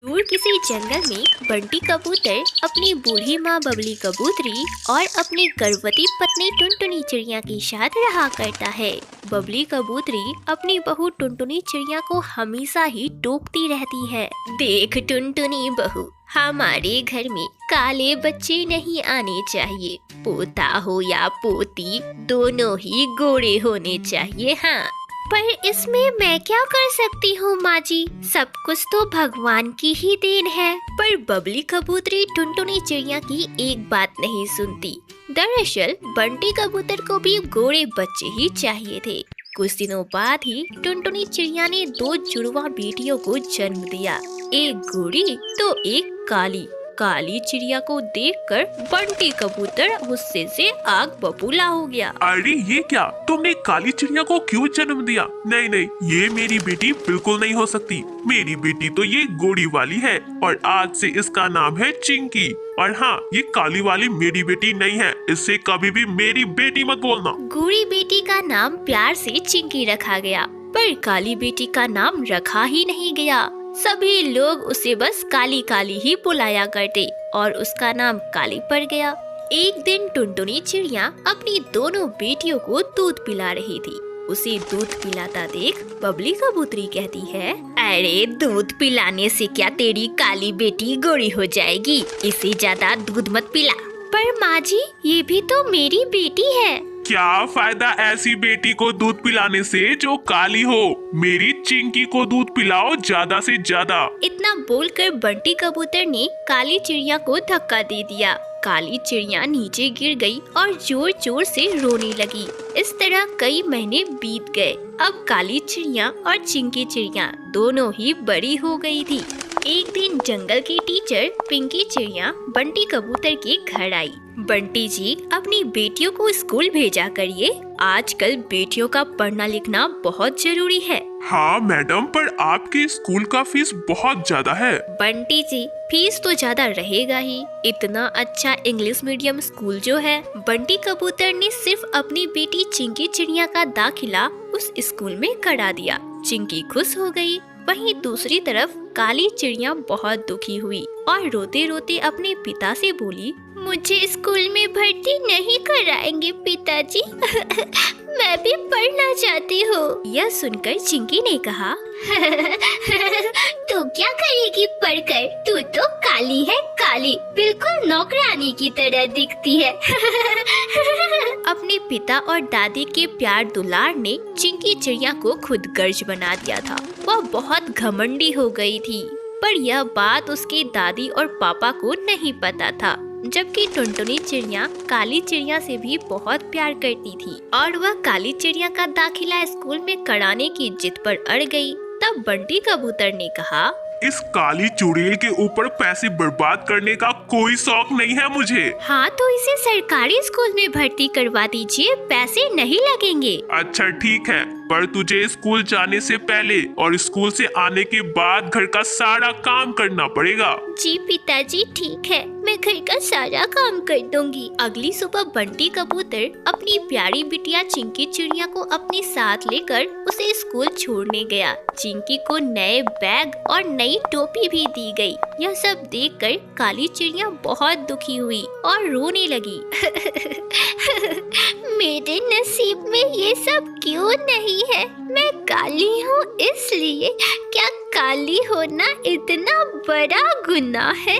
दूर किसी जंगल में बंटी कबूतर अपनी बूढ़ी माँ बबली कबूतरी और अपनी गर्भवती पत्नी टुनटुनी चिड़िया के साथ रहा करता है। बबली कबूतरी अपनी बहू टुनटुनी चिड़िया को हमेशा ही टोकती रहती है। देख टुनटुनी बहू, हमारे घर में काले बच्चे नहीं आने चाहिए। पोता हो या पोती, दोनों ही गोरे होने चाहिए। हाँ, पर इसमें मैं क्या कर सकती हूँ माँ जी, सब कुछ तो भगवान की ही देन है। पर बबली कबूतरी टुनटुनी चिड़िया की एक बात नहीं सुनती। दरअसल बंटी कबूतर को भी गोरे बच्चे ही चाहिए थे। कुछ दिनों बाद ही टुनटुनी चिड़िया ने दो जुड़वा बेटियों को जन्म दिया, एक गोरी तो एक काली। काली चिड़िया को देखकर बंटी कबूतर गुस्से से आग बबूला हो गया। अरे ये क्या, तुमने काली चिड़िया को क्यों जन्म दिया? नहीं नहीं, ये मेरी बेटी बिल्कुल नहीं हो सकती। मेरी बेटी तो ये गोरी वाली है और आज से इसका नाम है चिंकी। और हाँ, ये काली वाली मेरी बेटी नहीं है, इससे कभी भी मेरी बेटी मत बोलना। गोरी बेटी का नाम प्यार से चिंकी रखा गया, पर काली बेटी का नाम रखा ही नहीं गया। सभी लोग उसे बस काली काली ही बुलाया करते और उसका नाम काली पड़ गया। एक दिन टुनटुनी चिड़िया अपनी दोनों बेटियों को दूध पिला रही थी। उसे दूध पिलाता देख बबली कबूतरी कहती है, अरे दूध पिलाने से क्या तेरी काली बेटी गोरी हो जाएगी? इसे ज्यादा दूध मत पिला। पर माँ जी, ये भी तो मेरी बेटी है। क्या फायदा ऐसी बेटी को दूध पिलाने से जो काली हो? मेरी चिंकी को दूध पिलाओ ज्यादा से ज्यादा। इतना बोलकर बंटी कबूतर ने काली चिड़िया को धक्का दे दिया। काली चिड़िया नीचे गिर गई और जोर जोर से रोने लगी। इस तरह कई महीने बीत गए। अब काली चिड़िया और चिंकी चिड़िया दोनों ही बड़ी हो गई थी। एक दिन जंगल की टीचर पिंकी चिड़िया बंटी कबूतर के घर आई। बंटी जी, अपनी बेटियों को स्कूल भेजा करिए। आजकल बेटियों का पढ़ना लिखना बहुत जरूरी है। हाँ मैडम, पर आपके स्कूल का फीस बहुत ज्यादा है। बंटी जी, फीस तो ज्यादा रहेगा ही। इतना अच्छा इंग्लिश मीडियम स्कूल जो है। बंटी कबूतर ने सिर्फ अपनी बेटी चिंकी चिड़िया का दाखिला उस स्कूल में करा दिया। चिंकी खुश हो गई। वहीं दूसरी तरफ काली चिड़िया बहुत दुखी हुई और रोते रोते अपने पिता से बोली, मुझे स्कूल में भर्ती नहीं कराएंगे पिताजी। मैं भी पढ़ना चाहती हूँ। यह सुनकर चिंकी ने कहा, तू क्या करेगी पढ़कर? तू तो काली है, काली, बिल्कुल नौकरानी की तरह दिखती है। अपने पिता और दादी के प्यार दुलार ने चिंकी चिड़िया को खुद गर्ज बना दिया था। वह बहुत घमंडी हो गई थी, पर यह बात उसकी दादी और पापा को नहीं पता था। जबकि टुनटुनी चिड़िया काली चिड़िया से भी बहुत प्यार करती थी और वह काली चिड़िया का दाखिला स्कूल में कराने की जिद पर अड़ गई। तब बंटी कबूतर ने कहा, इस काली चुड़ैल के ऊपर पैसे बर्बाद करने का कोई शौक नहीं है मुझे। हाँ, तो इसे सरकारी स्कूल में भर्ती करवा दीजिए, पैसे नहीं लगेंगे। अच्छा ठीक है, पर तुझे स्कूल जाने से पहले और स्कूल से आने के बाद घर का सारा काम करना पड़ेगा। जी पिताजी, ठीक है, मैं घर का सारा काम कर दूंगी। अगली सुबह बंटी कबूतर अपनी प्यारी बिटिया चिंकी चिड़िया को अपने साथ लेकर उसे स्कूल छोड़ने गया। चिंकी को नए बैग और नई टोपी भी दी गई। यह सब देखकर काली चिड़िया बहुत दुखी हुई और रोने लगी। मेरे नसीब में ये सब क्यों नहीं है? मैं काली हूँ इसलिए। क्या काली होना इतना बड़ा गुनाह है?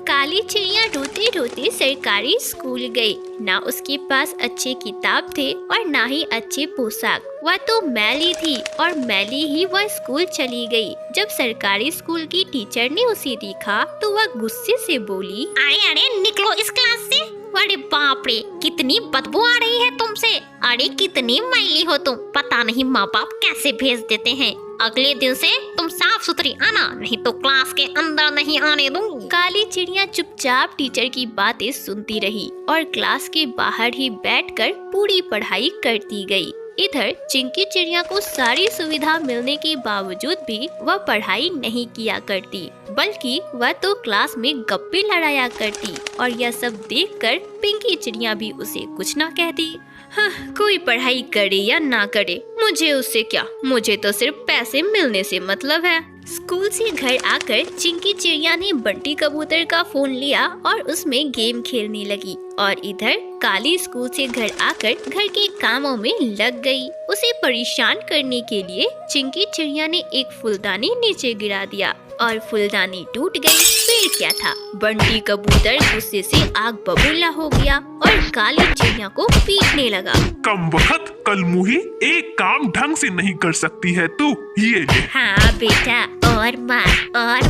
काली चिड़िया रोते रोते सरकारी स्कूल गई। ना उसके पास अच्छे किताब थे और ना ही अच्छे पोशाक। वह तो मैली थी और मैली ही वह स्कूल चली गई। जब सरकारी स्कूल की टीचर ने उसे देखा तो वह गुस्से से बोली, अरे अरे निकलो इस क्लास से। अरे बाप रे, कितनी बदबू आ रही है तुमसे। अरे कितनी मैली हो तुम, पता नहीं माँ बाप कैसे भेज देते हैं। अगले दिन से तुम साफ सुथरी आना, नहीं तो क्लास के अंदर नहीं आने दूंगी। काली चिड़िया चुपचाप टीचर की बातें सुनती रही और क्लास के बाहर ही बैठकर पूरी पढ़ाई करती गई। इधर चिंकी चिड़िया को सारी सुविधा मिलने के बावजूद भी वह पढ़ाई नहीं किया करती, बल्कि वह तो क्लास में गप्पे लड़ाया करती। और यह सब देखकर पिंकी चिड़िया भी उसे कुछ न कहती। हाँ, कोई पढ़ाई करे या ना करे, मुझे उससे क्या, मुझे तो सिर्फ पैसे मिलने से मतलब है। स्कूल से घर आकर चिंकी चिड़िया ने बंटी कबूतर का फोन लिया और उसमें गेम खेलने लगी और इधर काली स्कूल से घर आकर घर के कामों में लग गई। उसे परेशान करने के लिए चिंकी चिड़िया ने एक फूलदानी नीचे गिरा दिया और फूलदानी टूट गई। फिर क्या था, बंटी कबूतर गुस्से से आग बबूला हो गया और काली चिड़िया को पीटने लगा। कम वक्त कलमुही, एक काम ढंग से नहीं कर सकती है तू, ये ले। हाँ बेटा, और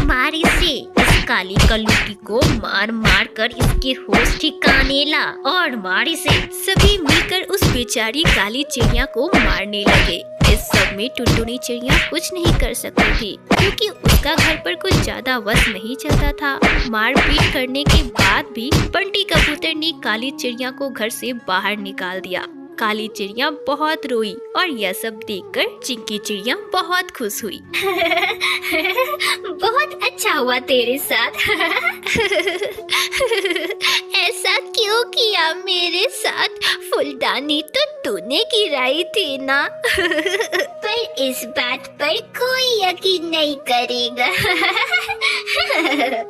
मार इसे। इस काली कलूटी को मार मार कर इसके होश ठिकाने ला और मार इसे। सभी मिलकर उस बेचारी काली चिड़िया को मारने लगे। इस सब में टुनटुनी चिड़िया कुछ नहीं कर सकती थी क्योंकि उसका घर पर कुछ ज्यादा वश नहीं चलता था। मारपीट करने के बाद भी बंटी कबूतर ने काली चिड़िया को घर से बाहर निकाल दिया। काली चिड़िया बहुत रोई और यह सब देखकर चिंकी चिड़िया बहुत खुश हुई। बहुत अच्छा हुआ तेरे साथ। ऐसा क्यों किया मेरे साथ? फूलदानी तो तूने गिराई थी ना। पर इस बात पर कोई यकीन नहीं करेगा।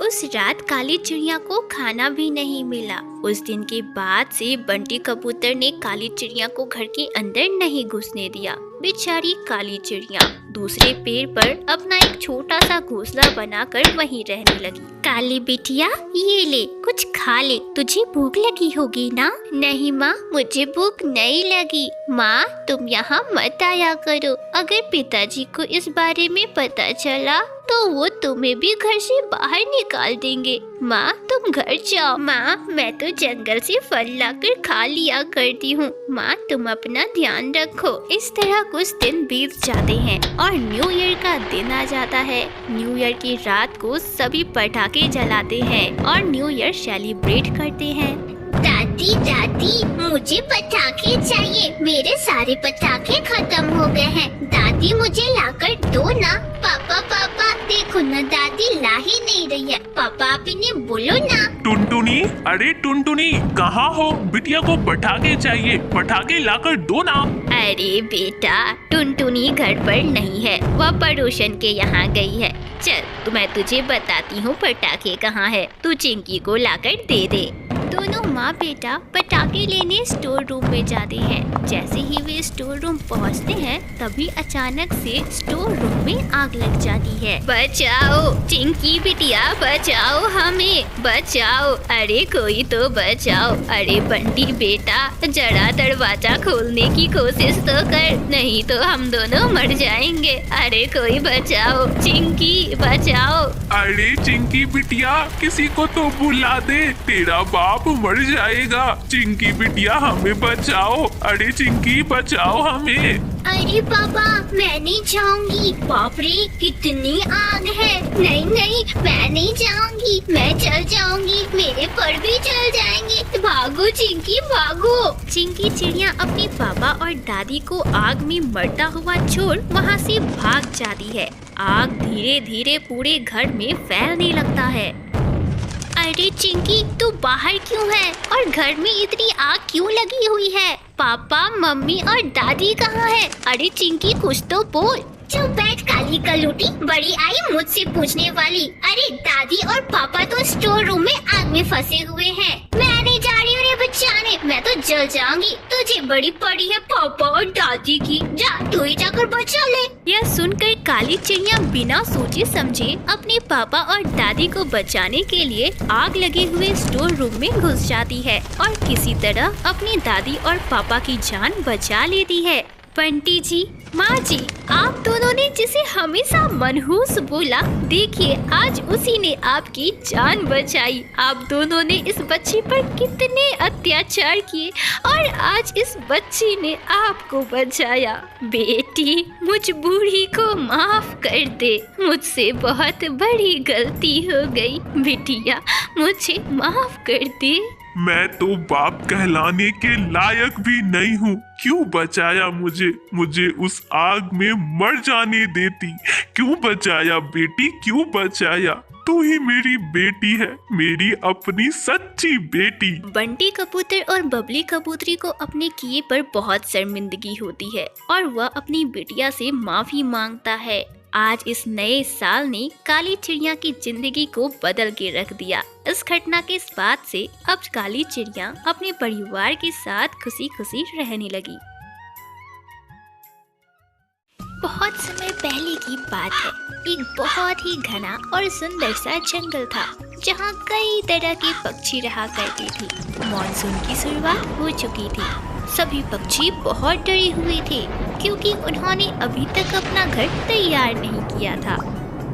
उस रात काली चिड़िया को खाना भी नहीं मिला। उस दिन के बाद से बंटी कबूतर ने काली चिड़िया को घर के अंदर नहीं घुसने दिया। बेचारी काली चिड़िया दूसरे पेड़ पर अपना एक छोटा सा घोंसला बनाकर वहीं रहने लगी। काली बिटिया, ये ले, कुछ खा ले, तुझे भूख लगी होगी ना? नहीं माँ, मुझे भूख नहीं लगी। माँ, तुम यहाँ मत आया करो। अगर पिताजी को इस बारे में पता चला तो वो तुम्हें भी घर से बाहर निकाल देंगे। माँ, तुम घर जाओ। माँ, मैं तो जंगल से फल लाकर खा लिया करती हूँ। माँ, तुम अपना ध्यान रखो। इस तरह कुछ दिन बीत जाते हैं और न्यू ईयर का दिन आ जाता है। न्यू ईयर की रात को सभी पटाखे जलाते हैं और न्यू ईयर सेलिब्रेट करते हैं। दादी दादी, मुझे पटाखे चाहिए। मेरे सारे पटाखे खत्म हो गए हैं। दादी, मुझे लाकर दो ना। पापा पापा, देखो ना, दादी ला ही नहीं रही है। पापा, आप इन्हें बोलो ना। टुनटुनी, अरे टुनटुनी, कहाँ हो? बिटिया को पटाखे चाहिए, पटाखे लाकर दो ना। अरे बेटा, टुनटुनी घर पर नहीं है, वह पड़ोसन के यहाँ गई है। चल, तो मैं तुझे बताती हूँ पटाखे कहाँ है। तू चिंकी को लाकर दे दे। दोनों माँ बेटा पटाखे लेने स्टोर रूम में जाते हैं। जैसे ही वे स्टोर रूम पहुँचते हैं तभी अचानक से स्टोर रूम में आग लग जाती है। बचाओ चिंकी बिटिया, बचाओ हमें, बचाओ। अरे कोई तो बचाओ। अरे बंटी बेटा, जरा दरवाजा खोलने की कोशिश तो कर, नहीं तो हम दोनों मर जाएंगे। अरे कोई बचाओ, चिंकी बचाओ। अरे चिंकी बिटिया, किसी को तो बुला दे, तेरा बाप मर जाएगा। चिंकी बिटिया, हमें बचाओ। अरे चिंकी, बचाओ हमें। अरे पापा, मैं नहीं जाऊंगी। बाप रे, कितनी आग है। नहीं नहीं, मैं नहीं जाऊंगी। मैं चल जाऊंगी, मेरे पर भी चल जाएंगे। भागो चिंकी, भागो। चिंकी चिड़िया अपने पापा और दादी को आग में मरता हुआ छोड़ वहाँ से भाग जाती है। आग धीरे धीरे पूरे घर में फैलने लगता है। अरे चिंकी, तू बाहर क्यों है और घर में इतनी आग क्यों लगी हुई है? पापा, मम्मी और दादी कहाँ है? अरे चिंकी, कुछ तो बोल। चुप बैठ काली कलूटी, बड़ी आई मुझसे पूछने वाली। अरे दादी और पापा तो स्टोर रूम में आग में फंसे हुए हैं। मैं नहीं जा रही उन्हें बचाने, मैं तो जल जाऊंगी। तुझे बड़ी पड़ी है पापा और दादी की, जा तू ही जाकर बचा ले। यह सुनकर काली चिड़िया बिना सोचे समझे अपने पापा और दादी को बचाने के लिए आग लगे हुए स्टोर रूम में घुस जाती है और किसी तरह अपनी दादी और पापा की जान बचा लेती है। बंटी जी, माँ जी, आप दोनों ने जिसे हमेशा मनहूस बोला, देखिए आज उसी ने आपकी जान बचाई। आप दोनों ने इस बच्ची पर कितने अत्याचार किए और आज इस बच्ची ने आपको बचाया। बेटी, मुझ बूढ़ी को माफ कर दे, मुझसे बहुत बड़ी गलती हो गई। बिटिया, मुझे माफ कर दे। मैं तो बाप कहलाने के लायक भी नहीं हूँ। क्यों बचाया मुझे? मुझे उस आग में मर जाने देती। क्यों बचाया बेटी, क्यों बचाया? तू ही मेरी बेटी है, मेरी अपनी सच्ची बेटी। बंटी कबूतर और बबली कबूतरी को अपने किए पर बहुत शर्मिंदगी होती है और वह अपनी बिटिया से माफी मांगता है। आज इस नए साल ने काली चिड़िया की जिंदगी को बदल के रख दिया। इस घटना के बाद से अब काली चिड़िया अपने परिवार के साथ खुशी खुशी रहने लगी। बहुत समय पहले की बात है। एक बहुत ही घना और सुंदर सा जंगल था, जहाँ कई तरह के पक्षी रहा करते थे। मॉनसून की शुरुआत हो चुकी थी। सभी पक्षी बहुत डरे हुए थे, क्योंकि उन्होंने अभी तक अपना घर तैयार नहीं किया था।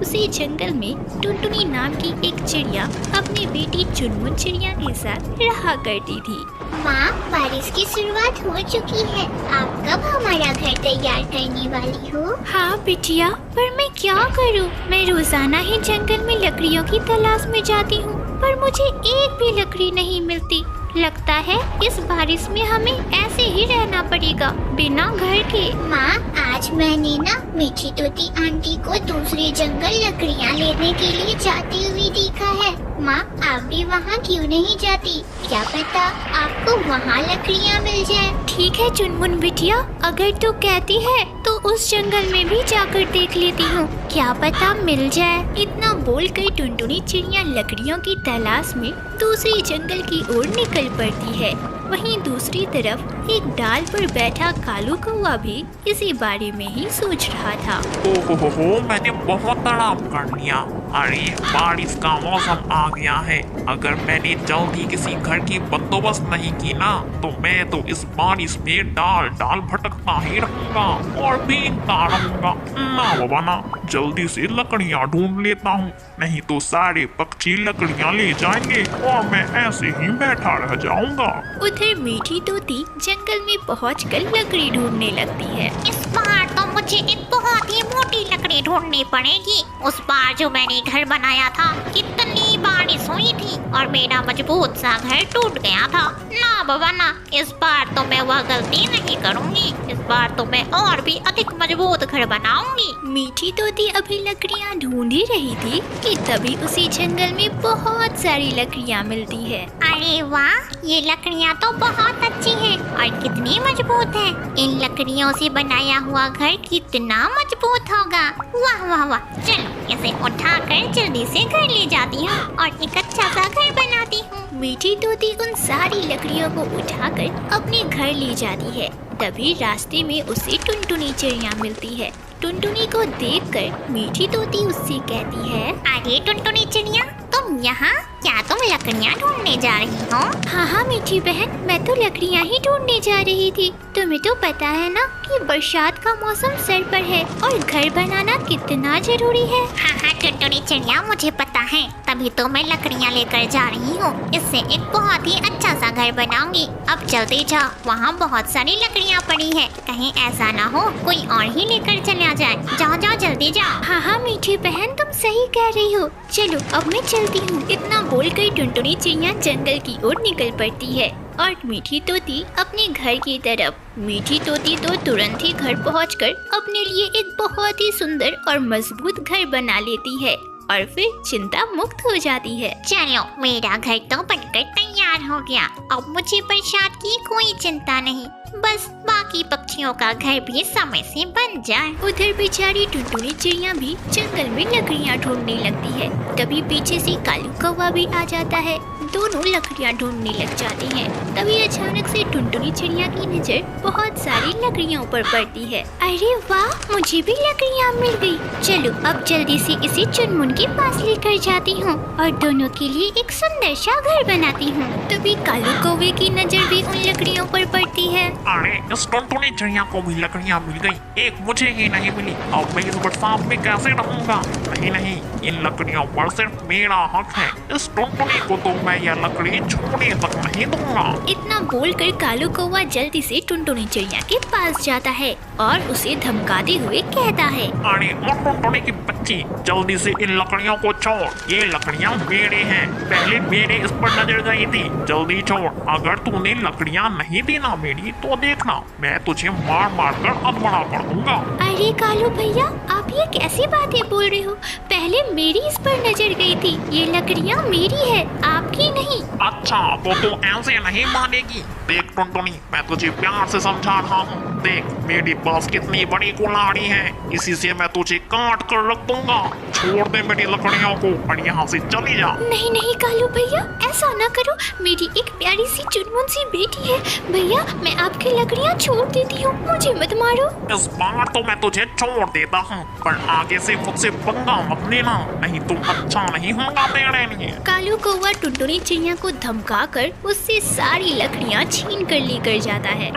उसी जंगल में टुनटुनी नाम की एक चिड़िया अपनी बेटी चुनमुन चिड़िया के साथ रहा करती थी। माँ, बारिश की शुरुआत हो चुकी है। आप कब हमारा घर तैयार करने वाली हो? हाँ बिटिया, पर मैं क्या करूँ? मैं रोजाना ही जंगल में लकड़ियों की तलाश में जाती हूँ, पर मुझे एक भी लकड़ी नहीं मिलती। लगता है इस बारिश में हमें ऐसे ही रहना पड़ेगा, बिना घर के। माँ, आज मैंने ना मीठी तोती आंटी को दूसरे जंगल लकड़ियाँ लेने के लिए जाती हुई देखा है। माँ, आप भी वहाँ क्यों नहीं जाती? क्या पता आपको वहाँ लकड़ियाँ मिल जाए। ठीक है चुनमुन बिटिया, अगर तू कहती है तो उस जंगल में भी जाकर देख लेती हूँ, क्या पता मिल जाए। इतना बोलकर टुनटुनी चिड़िया लकड़ियों की तलाश में दूसरी जंगल की ओर निकल पड़ती है। वहीं दूसरी तरफ एक डाल पर बैठा कालू कौवा भी इसी बारे में ही सोच रहा था। ओहो, मैंने बहुत आराम कर लिया। अरे बारिश का मौसम आ गया है। अगर मैंने जल्दी किसी घर की बंदोबस्त नहीं की ना, तो मैं तो इस बारिश में डाल डाल भटकता ही रहूंगा और भीगता रहूंगा। ना बाबा ना, जल्दी से लकड़ियाँ ढूंढ लेता हूँ, नहीं तो सारे पक्षी लकड़ियाँ ले जाएंगे और मैं ऐसे ही बैठा रह जाऊंगा। उधर मीठी तोती जंगल में पहुंचकर लकड़ी ढूंढने लगती है। इस बार तो मुझे एक बहुत ही मोटी लकड़ी ढूंढनी पड़ेगी। उस बार जो मैंने घर बनाया था, कितनी बारिश हुई थी और मेरा मजबूत सा घर टूट गया था। ना बाबा ना, इस बार तो मैं वह गलती नहीं करूंगी। इस बार तो मैं और भी अधिक मजबूत घर बनाऊंगी। मीठी तोती अभी लकड़ियाँ ढूंढ ही रही थी कि तभी उसी जंगल में बहुत सारी लकड़ियाँ मिलती है। अरे वाह, ये लकड़ियाँ तो बहुत अच्छी हैं और कितनी मजबूत है। इन लकड़ियों से बनाया हुआ घर कितना मजबूत होगा। वाह वाह वाह, चलो इसे उठाकर जल्दी से घर ले जाती हूँ और एक अच्छा सा घर बनाती हूँ। मीठी तोती उन सारी लकड़ियों को उठाकर अपने घर ले जाती है। तभी रास्ते में उसे टुनटुनी चिड़िया मिलती है। टुनटुनी को देखकर मीठी तोती उससे कहती है, अरे टुनटुनी चिड़िया, तुम यहाँ? क्या तुम लकड़ियाँ ढूंढने जा रही हो? हाँ मीठी बहन, मैं तो लकड़ियाँ ही ढूंढने जा रही थी। तुम्हें तो पता है ना कि बरसात का मौसम सर पर है और घर बनाना कितना जरूरी है। हाँ टुनटुनी चिड़िया, मुझे पता है, तभी तो मैं लकड़ियाँ लेकर जा रही हूँ। इससे एक बहुत ही अच्छा सा घर बनाऊंगी। अब जल्दी जाओ, वहाँ बहुत सारी लकड़ियाँ पड़ी है, कहीं ऐसा ना हो कोई और ही लेकर चला जाए। जाओ जाओ जल्दी जाओ। हाँ मीठी बहन, तुम सही कह रही हो। चलो अब मैं चलती हूँ। इतना बोलकर टुनटुनी चिड़िया जंगल की ओर निकल पड़ती है और मीठी तोती अपने घर की तरफ। मीठी तोती तो तुरंत ही घर पहुंचकर अपने लिए एक बहुत ही सुंदर और मजबूत घर बना लेती है और फिर चिंता मुक्त हो जाती है। चलो, मेरा घर तो बनकर तैयार हो गया। अब मुझे बरसात की कोई चिंता नहीं, बस बाकी पक्षियों का घर भी समय से बन जाए। उधर बेचारी टुनटुनी चिड़िया भी जंगल में लकड़ियाँ ढूंढने लगती है। तभी पीछे से कालू कौवा भी आ जाता है। दोनों लकड़ियाँ ढूंढने लग जाते हैं। तभी अचानक से टुनटुनी चिड़िया की नजर बहुत सारी लकड़ियों पर पड़ती है। अरे वाह, मुझे भी लकड़ियाँ मिल गई। चलो अब जल्दी से इसे चुनमुन के पास लेकर जाती हूँ और दोनों के लिए एक सुंदर सा घर बनाती हूँ। तभी कालू कौवे की नजर भी उन लकड़ियों पर पड़ती है। अरे इस टुनटुनी चिड़िया को भी लकड़ियाँ मिल गई, एक मुझे ही नहीं मिली। अब मैं इस बरसात में कैसे रहूंगा? नहीं नहीं, इन लकड़ियों पर सिर्फ मेरा हक है। इस टुनटुनी को तो मैं यह लकड़ी छूने तक नहीं दूंगा। इतना बोलकर कालू कौवा जल्दी से टुनटुनी चिड़िया के पास जाता है और उसे धमकाते हुए कहता है, अरे ओ टुनटुनी की बच्ची, जल्दी से इन लकड़ियों को छोड़। ये लकड़ियाँ मेरे हैं, पहले मेरे इस पर नजर गई थी। जल्दी छोड़, अगर तूने लकड़ियाँ नहीं दी ना मेरी, तो देखना मैं तुझे मार मार कर अधमरा कर दूंगा। अरे कालू भैया, आप ये कैसी बातें बोल रहे हो? पहले मेरी इस पर नजर गई थी। ये लकड़ियाँ मेरी है, आपकी नहीं। अच्छा तो तू ऐसे नहीं मानेगी। देख टुनटुनी, मैं तुझे प्यार से समझा रहा हूँ। देख मेरे पास कितनी बड़ी कुल्हाड़ी है, इसी से मैं तुझे काट कर रख दूंगा। छोड़ दे मेरी लकड़ियों को और यहाँ से चली जा। नहीं नहीं कालू भैया, ऐसा ना करो। मेरी एक प्यारी सी चुनमुन सी बेटी है। भैया मैं आपकी लकड़ियाँ छोड़ देती हूँ, मुझे मत मारो। इस बार तो मैं तुझे छोड़ देता हूँ, पर आगे से मुझसे पंगा मत लेना, नहीं तो अच्छा नहीं होगा तेरे लिए। कालू कौवा टुनटुनी चिड़िया को धमकाकर उससे सारी लकड़ियाँ छीन कर लेकर जाता है।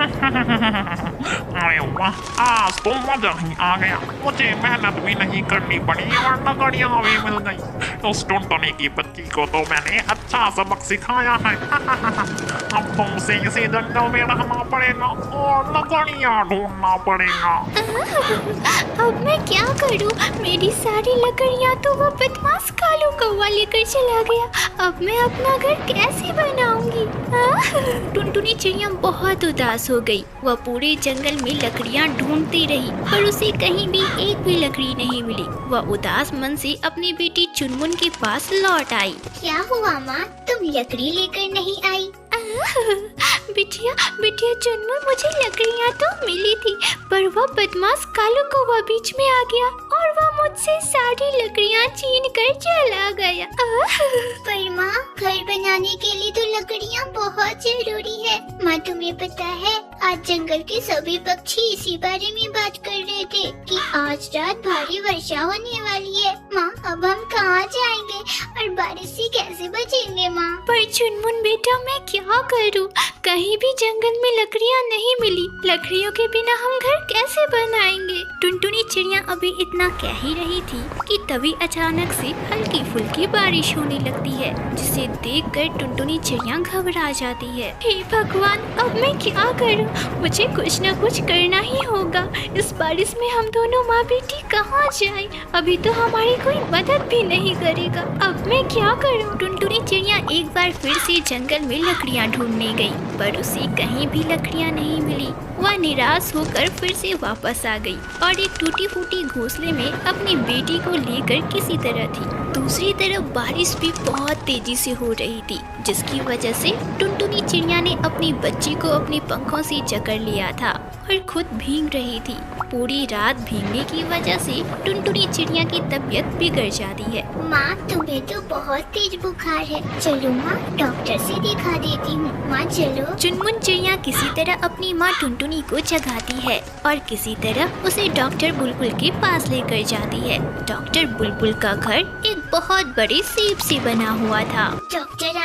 अरे वाह, आज तो मजा ही आ गया। मुझे मेहनत भी नहीं करनी पड़ी और लकड़ियाँ भी मिल गई। उस टुनटुनी की बच्ची को तो मैंने अच्छा सबक सिखाया है। अब तुमसे इसी जंगल में रहना पड़ेगा और लकड़ियाँ ढूंढना पड़ेगा। अब मैं क्या करूं? मेरी सारी लकड़ियां तो वो बदमाश कालू कौवा लेकर चला गया। अब मैं अपना घर कैसे बनाऊंगी? टुनटुनी चिड़िया बहुत उदास हो गई। वह पूरे जंगल में लकड़ियां ढूंढती रही, पर उसे कहीं भी एक भी लकड़ी नहीं मिली। वह उदास मन से अपनी बेटी चुनमुन के पास लौट आई। क्या हुआ माँ, तुम लकड़ी लेकर नहीं आई? बिटिया बिटिया चुनमुन, मुझे लकड़ियाँ तो मिली थी, पर वह बदमाश कालू कौवा बीच में आ गया और वह मुझसे सारी लकड़ियाँ छीन कर चला गया। पर माँ, घर बनाने के लिए तो लकड़ियाँ बहुत जरूरी है। माँ तुम्हें पता है, आज जंगल के सभी पक्षी इसी बारे में बात कर रहे थे कि आज रात भारी वर्षा होने वाली है। माँ अब हम कहाँ जाएंगे और बारिश से कैसे बचेंगे माँ? पर चुनमुन बेटा, मैं क्या करूं? कहीं भी जंगल में लकड़ियां नहीं मिली। लकड़ियों के बिना हम घर कैसे बनाएंगे? टुनटुनी चिड़िया अभी इतना कह ही रही थी कि तभी अचानक से हल्की फुल्की बारिश होने लगती है, जिसे देखकर टुनटुनी चिड़िया घबरा जाती है। हे भगवान, अब मैं क्या करूं? मुझे कुछ न कुछ करना ही होगा। इस बारिश में हम दोनों माँ बेटी कहाँ जाएं? अभी तो हमारी कोई मदद भी नहीं करेगा। अब मैं क्या करूं? टुनटुनी चिड़िया एक बार फिर से जंगल में लकड़ियां ढूंढने गई, पर उसे कहीं भी लकड़ियां नहीं मिली। वह निराश होकर फिर से वापस आ गई और एक टूटी फूटी घोंसले में अपनी बेटी को लेकर किसी तरह थी। दूसरी तरफ बारिश भी बहुत तेजी से हो रही थी, जिसकी वजह से टुनटुनी चिड़िया ने अपनी बच्ची को अपने पंखों से जकड़ लिया था और खुद भीग रही थी। पूरी रात भीगने की वजह से टुनटुनी चिड़िया की तबीयत बिगड़ जाती है। माँ तुम्हें तो बहुत तेज बुखार है, चलो माँ डॉक्टर से दिखा देती हूँ। माँ चलो। चुनमुन चिड़िया किसी तरह अपनी माँ टुनटुनी को जगाती है और किसी तरह उसे डॉक्टर बुलबुल के पास लेकर जाती है। डॉक्टर बुलबुल का घर एक बहुत बड़े सेब से बना हुआ था। डॉक्टर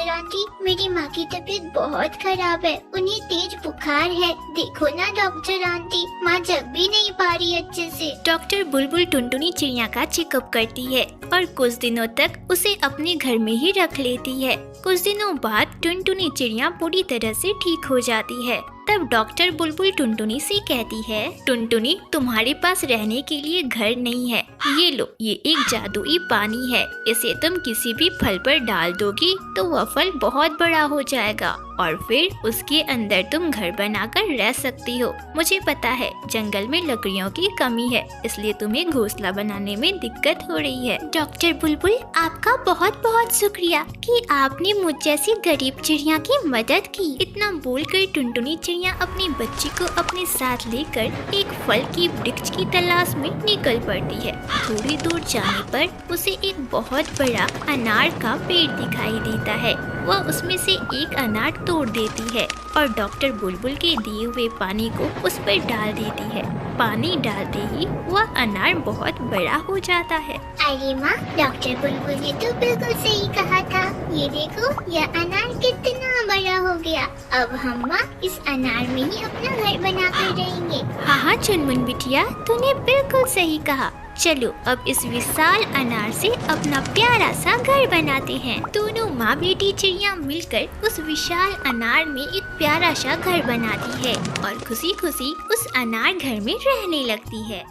आंटी, मेरी माँ की तबीयत बहुत खराब है, उन्हें तेज बुखार है। देखो ना डॉक्टर आंटी, माँ जग भी नहीं पा रही अच्छे से। डॉक्टर बुलबुल टुनटुनी चिड़िया का चेकअप करती है और कुछ दिनों तक उसे अपने घर में ही रख लेती है। कुछ दिनों बाद टुनटुनी चिड़िया पूरी तरह से ठीक हो जाती है। तब डॉक्टर बुलबुल टुनटुनी से कहती है, टुनटुनी तुम्हारे पास रहने के लिए घर नहीं है, ये लो, ये एक जादुई पानी है। इसे तुम किसी भी फल पर डाल दोगी तो वह फल बहुत बड़ा हो जाएगा और फिर उसके अंदर तुम घर बनाकर रह सकती हो। मुझे पता है जंगल में लकड़ियों की कमी है, इसलिए तुम्हें घोंसला बनाने में दिक्कत हो रही है। डॉक्टर बुलबुल, आपका बहुत बहुत शुक्रिया कि आपने मुझ जैसी गरीब चिड़िया की मदद की। इतना बोलकर टुनटुनी चिड़िया अपनी बच्ची को अपने साथ लेकर एक फल की वृक्ष की तलाश में निकल पड़ती है। थोड़ी दूर जाने पर उसे एक बहुत बड़ा अनार का पेड़ दिखाई देता है। वह उसमें से एक अनार तोड़ देती है और डॉक्टर बुलबुल के दिए हुए पानी को उस पर डाल देती है। पानी डालते ही वह अनार बहुत बड़ा हो जाता है। अरे माँ, डॉक्टर बुलबुल ने तो बिल्कुल सही कहा था। ये देखो, यह अनार कितना बड़ा हो गया। अब हम माँ इस अनार में ही अपना घर बनाकर रहेंगे। हाँ चुनमुन बिटिया, तूने बिल्कुल सही कहा। चलो अब इस विशाल अनार से अपना प्यारा सा घर बनाते हैं। दोनों माँ बेटी चिड़िया मिलकर उस विशाल अनार में एक प्यारा सा घर बनाती है और खुशी खुशी उस अनार घर में रहने लगती है।